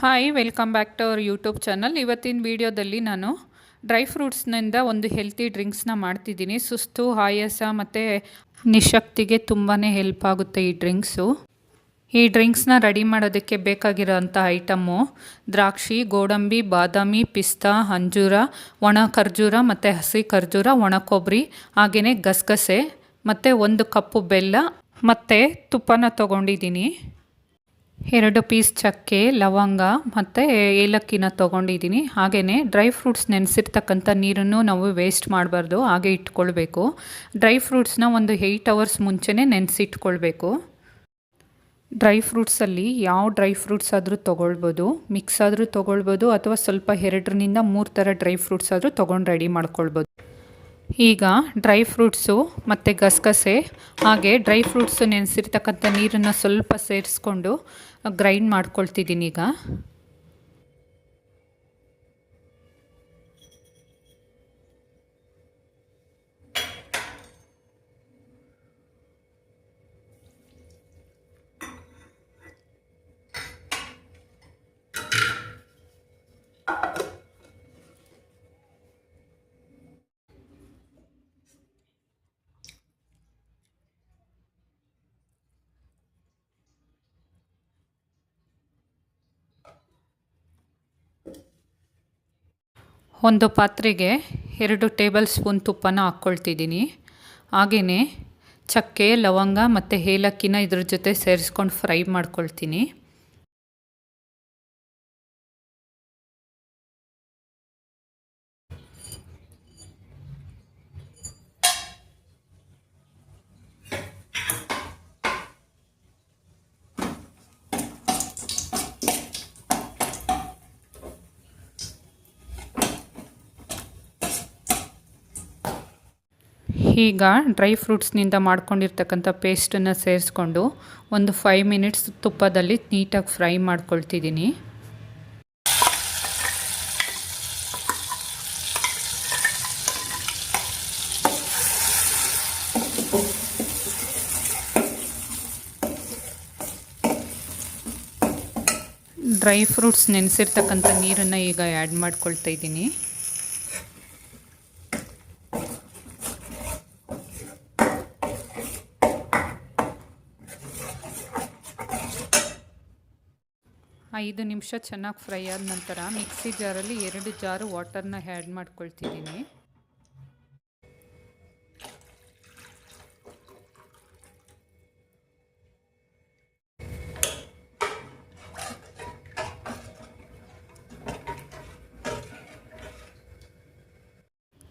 Hi, welcome back to our YouTube channel. ಇವತ್ತಿನ ವಿಡಿಯೋದಲ್ಲಿ ನಾನು ಡ್ರೈ ಫ್ರೂಟ್ಸ್ನಿಂದ ಒಂದು ಹೆಲ್ತಿ ಡ್ರಿಂಕ್ಸ್ನ ಮಾಡ್ತಿದ್ದೀನಿ. ಸುಸ್ತು, ಆಯಾಸ ಮತ್ತು ನಿಶಕ್ತಿಗೆ ತುಂಬಾ ಹೆಲ್ಪ್ ಆಗುತ್ತೆ ಈ ಡ್ರಿಂಕ್ಸು. ಈ ಡ್ರಿಂಕ್ಸ್ನ ರೆಡಿ ಮಾಡೋದಕ್ಕೆ ಬೇಕಾಗಿರೋಂಥ ಐಟಮ್ಮು ದ್ರಾಕ್ಷಿ, ಗೋಡಂಬಿ, ಬಾದಾಮಿ, ಪಿಸ್ತಾ, ಅಂಜೂರ, ಒಣ ಖರ್ಜೂರ ಮತ್ತು ಹಸಿ ಖರ್ಜೂರ, ಒಣ ಕೊಬ್ಬರಿ, ಹಾಗೆಯೇ ಗಸಗಸೆ ಮತ್ತು 1 ಕಪ್ಪು ಬೆಲ್ಲ ಮತ್ತು ತುಪ್ಪನ ತೊಗೊಂಡಿದ್ದೀನಿ. 2 ಪೀಸ್ ಚಕ್ಕೆ, ಲವಂಗ ಮತ್ತು ಏಲಕ್ಕಿನ ತೊಗೊಂಡಿದ್ದೀನಿ. ಹಾಗೆಯೇ ಡ್ರೈ ಫ್ರೂಟ್ಸ್ ನೆನೆಸಿರ್ತಕ್ಕಂಥ ನೀರನ್ನು ನಾವು ವೇಸ್ಟ್ ಮಾಡಬಾರ್ದು, ಹಾಗೆ ಇಟ್ಕೊಳ್ಬೇಕು. ಡ್ರೈ ಫ್ರೂಟ್ಸ್ನ ಒಂದು 8 ಅವರ್ಸ್ ಮುಂಚೆನೇ ನೆನೆಸಿಟ್ಕೊಳ್ಬೇಕು. ಡ್ರೈ ಫ್ರೂಟ್ಸಲ್ಲಿ ಯಾವ ಡ್ರೈ ಫ್ರೂಟ್ಸ್ ಆದರೂ ತೊಗೊಳ್ಬೋದು, ಮಿಕ್ಸ್ ಆದರೂ ತೊಗೊಳ್ಬೋದು, ಅಥವಾ ಸ್ವಲ್ಪ 2ರಿಂದ 3 ಥರ ಡ್ರೈ ಫ್ರೂಟ್ಸ್ ಆದರೂ ತೊಗೊಂಡು ರೆಡಿ ಮಾಡ್ಕೊಳ್ಬೋದು. ಈಗ ಡ್ರೈ ಫ್ರೂಟ್ಸು ಮತ್ತು ಗಸಗಸೆ ಹಾಗೆ ಡ್ರೈ ಫ್ರೂಟ್ಸು ನೆನೆಸಿರ್ತಕ್ಕಂಥ ನೀರನ್ನು ಸ್ವಲ್ಪ ಸೇರಿಸ್ಕೊಂಡು ಗ್ರೈಂಡ್ ಮಾಡ್ಕೊಳ್ತಿದ್ದೀನಿ. ಈಗ ಒಂದು ಪಾತ್ರೆಗೆ 2 ಟೇಬಲ್ ಸ್ಪೂನ್ ತುಪ್ಪನ ಹಾಕ್ಕೊಳ್ತಿದ್ದೀನಿ. ಹಾಗೆಯೇ ಚಕ್ಕೆ, ಲವಂಗ ಮತ್ತು ಏಲಕ್ಕಿನ ಇದ್ರ ಜೊತೆ ಸೇರಿಸ್ಕೊಂಡು ಫ್ರೈ ಮಾಡ್ಕೊಳ್ತೀನಿ. ಈಗ ಡ್ರೈ ಫ್ರೂಟ್ಸ್ನಿಂದ ಮಾಡ್ಕೊಂಡಿರ್ತಕ್ಕಂಥ ಪೇಸ್ಟನ್ನು ಸೇರಿಸ್ಕೊಂಡು ಒಂದು 5 ಮಿನಿಟ್ಸ್ ತುಪ್ಪದಲ್ಲಿ ನೀಟಾಗಿ ಫ್ರೈ ಮಾಡ್ಕೊಳ್ತಿದ್ದೀನಿ. ಡ್ರೈ ಫ್ರೂಟ್ಸ್ ನೆನೆಸಿರ್ತಕ್ಕಂಥ ನೀರನ್ನು ಈಗ ಆ್ಯಡ್ ಮಾಡ್ಕೊಳ್ತಾ ಇದ್ದೀನಿ. ಐದು ನಿಮಿಷ ಚೆನ್ನಾಗಿ ಫ್ರೈ ಆದ ನಂತರ ಮಿಕ್ಸಿ ಜಾರಲ್ಲಿ 2 ಜಾರು ವಾಟರ್ನ ಆ್ಯಡ್ ಮಾಡ್ಕೊಳ್ತಿದ್ದೀನಿ.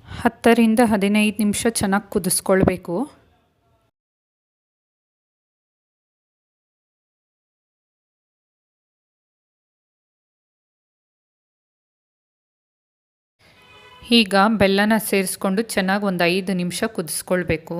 ಹತ್ತರಿಂದ 15 ನಿಮಿಷ ಚೆನ್ನಾಗಿ ಕುದಿಸ್ಕೊಳ್ಬೇಕು. ಈಗ ಬೆಲ್ಲನ ಸೇರಿಸ್ಕೊಂಡು ಚೆನ್ನಾಗಿ ಒಂದು 5 ನಿಮಿಷ ಕುದಿಸ್ಕೊಳ್ಬೇಕು.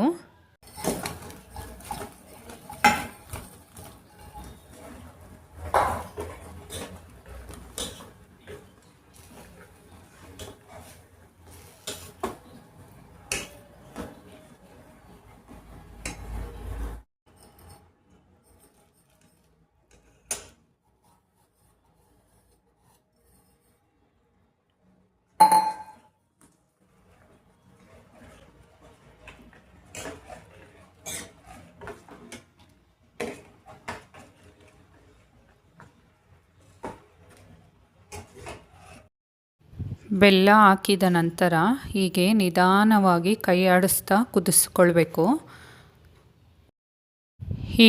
ಬೆಲ್ಲ ಹಾಕಿದ ನಂತರ ಹೀಗೆ ನಿಧಾನವಾಗಿ ಕೈ ಆಡಿಸ್ತಾ ಕುದಿಸ್ಕೊಳ್ಬೇಕು.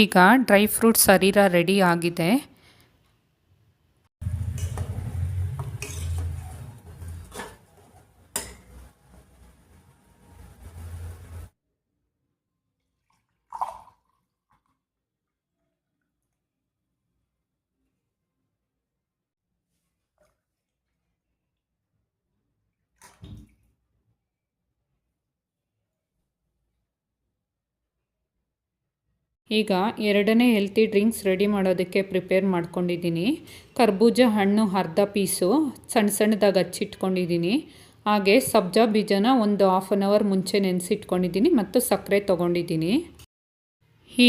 ಈಗ ಡ್ರೈ ಫ್ರೂಟ್ ಶರೀರ ರೆಡಿ ಆಗಿದೆ. ಈಗ 2ನೇ ಹೆಲ್ತಿ ಡ್ರಿಂಕ್ಸ್ ರೆಡಿ ಮಾಡೋದಕ್ಕೆ ಪ್ರಿಪೇರ್ ಮಾಡ್ಕೊಂಡಿದ್ದೀನಿ. ಕರ್ಬೂಜ ಹಣ್ಣು ಅರ್ಧ ಪೀಸು ಸಣ್ಣ ಸಣ್ಣದಾಗಿ ಹಚ್ಚಿಟ್ಕೊಂಡಿದ್ದೀನಿ. ಹಾಗೆ ಸಬ್ಜಾ ಬೀಜನ ಒಂದು 1/2 ಅವರ್ ಮುಂಚೆ ನೆನೆಸಿಟ್ಕೊಂಡಿದ್ದೀನಿ ಮತ್ತು ಸಕ್ಕರೆ ತೊಗೊಂಡಿದ್ದೀನಿ.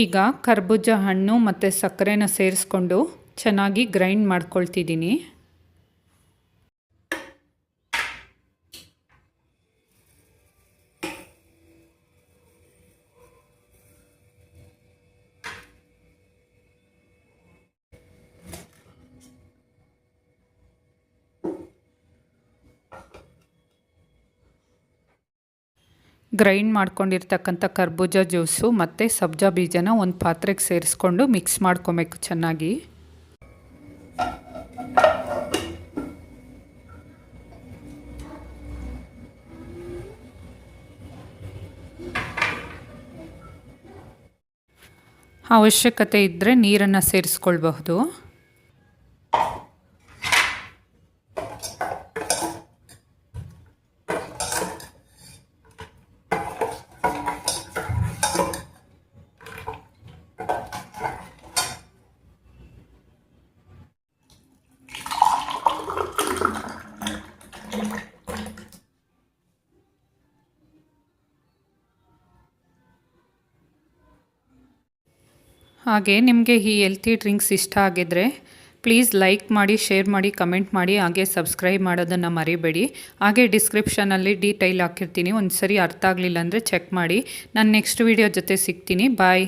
ಈಗ ಕರ್ಬೂಜ ಹಣ್ಣು ಮತ್ತು ಸಕ್ಕರೆನ ಸೇರಿಸ್ಕೊಂಡು ಚೆನ್ನಾಗಿ ಗ್ರೈಂಡ್ ಮಾಡ್ಕೊಳ್ತಿದ್ದೀನಿ. ಗ್ರೈಂಡ್ ಮಾಡ್ಕೊಂಡಿರ್ತಕ್ಕಂಥ ಕರ್ಬೂಜ ಜ್ಯೂಸು ಮತ್ತು ಸಬ್ಜಾ ಬೀಜನ ಒಂದು ಪಾತ್ರೆಗೆ ಸೇರಿಸ್ಕೊಂಡು ಮಿಕ್ಸ್ ಮಾಡ್ಕೊಬೇಕು ಚೆನ್ನಾಗಿ. ಅವಶ್ಯಕತೆ ಇದ್ದರೆ ನೀರನ್ನು ಸೇರಿಸ್ಕೊಳ್ಬಹುದು. ಹಾಗೆ ನಿಮಗೆ ಈ ಹೆಲ್ತಿ ಡ್ರಿಂಕ್ಸ್ ಇಷ್ಟ ಆಗಿದ್ದರೆ ಪ್ಲೀಸ್ ಲೈಕ್ ಮಾಡಿ, ಶೇರ್ ಮಾಡಿ, ಕಮೆಂಟ್ ಮಾಡಿ, ಹಾಗೆ ಸಬ್ಸ್ಕ್ರೈಬ್ ಮಾಡೋದನ್ನು ಮರಿಬೇಡಿ. ಹಾಗೆ ಡಿಸ್ಕ್ರಿಪ್ಷನಲ್ಲಿ ಡೀಟೈಲ್ ಹಾಕಿರ್ತೀನಿ, ಒಂದು ಸರಿ ಅರ್ಥ ಆಗಲಿಲ್ಲ ಅಂದರೆ ಚೆಕ್ ಮಾಡಿ. ನಾನು ನೆಕ್ಸ್ಟ್ ವೀಡಿಯೋ ಜೊತೆ ಸಿಗ್ತೀನಿ. ಬಾಯ್.